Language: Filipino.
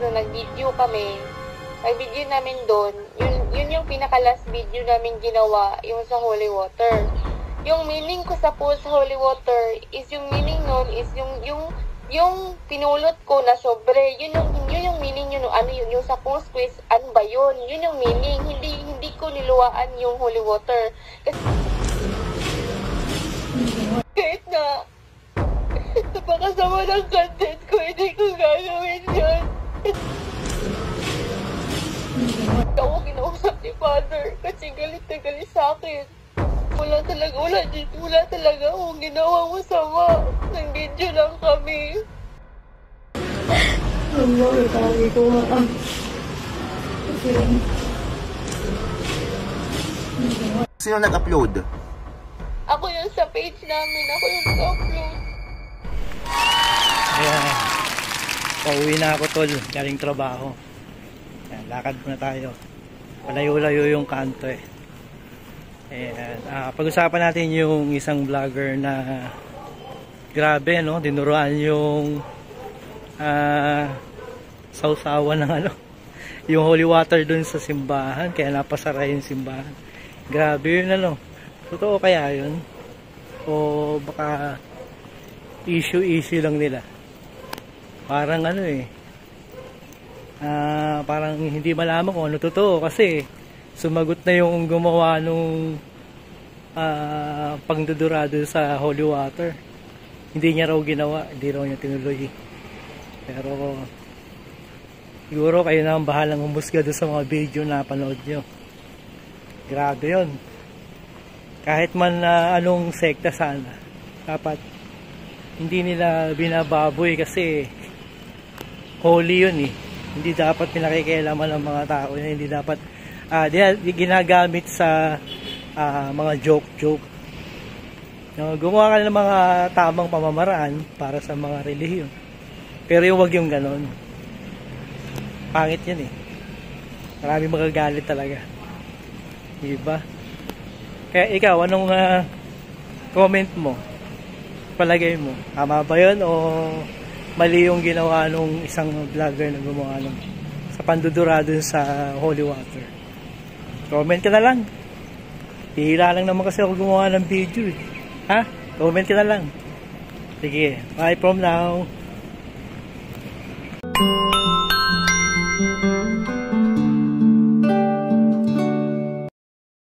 nung nag-video kami, nag-video namin doon, yun yung pinaka-last video namin ginawa, yung sa holy water. Yung meaning ko sa pool sa holy water is yung meaning nun is yung pinulot ko na sobre, yun yung meaning yun, ano yun, yung sa post quiz, ano ba yun? Yun yung meaning, hindi ko niluwaan yung holy water. Kasi, kahit na napakasama ng content ko, hindi ko gagawin yun. Ako kinausap ni Father kasi galit na galit sa akin. Wala talaga akong ginawang masama. Nag-video lang kami. Sabi ko nga. Sino nag-upload? Ako yun sa page namin. Ako yung nag-upload. Ayan. Pauwi na ako, tol. Galing trabaho. Ayan, lakad muna tayo. Palayo-layo yung kanto eh. Ayan. Pag-usapan natin yung isang vlogger na grabe, no? Dinuruan yung sausawan ng ano, yung holy water dun sa simbahan. Kaya napasara yung simbahan. Grabe yun, ano. Totoo kaya yun? O baka issue lang nila? Parang ano eh. Parang hindi malaman kung ano totoo kasi sumagot na yung gumawa nung pangdudurado sa holy water. Hindi niya raw ginawa, hindi raw niya tinuloy. Pero siguro kayo na ang bahalang humusga doon sa mga video na panood nyo. Grabe yun. Kahit man anong sekta sana, dapat hindi nila binababoy kasi holy yun eh. Hindi dapat pinakikialaman ng mga tao, hindi dapat ginagamit sa mga joke. No, gumawa ka ng mga tamang pamamaraan para sa mga relihiyon. Pero yung wag yung ganon. Pangit yan eh. Maraming magagalit talaga. Diba? Kaya ikaw, anong comment mo? Palagay mo, tama ba yun o mali yung ginawa nung isang vlogger na gumawa nung sa pandudurado sa holy water? Comment ka na lang. Hihila lang naman kasi ako gumawa ng video eh. Ha? Comment ka na lang. Sige, bye from now.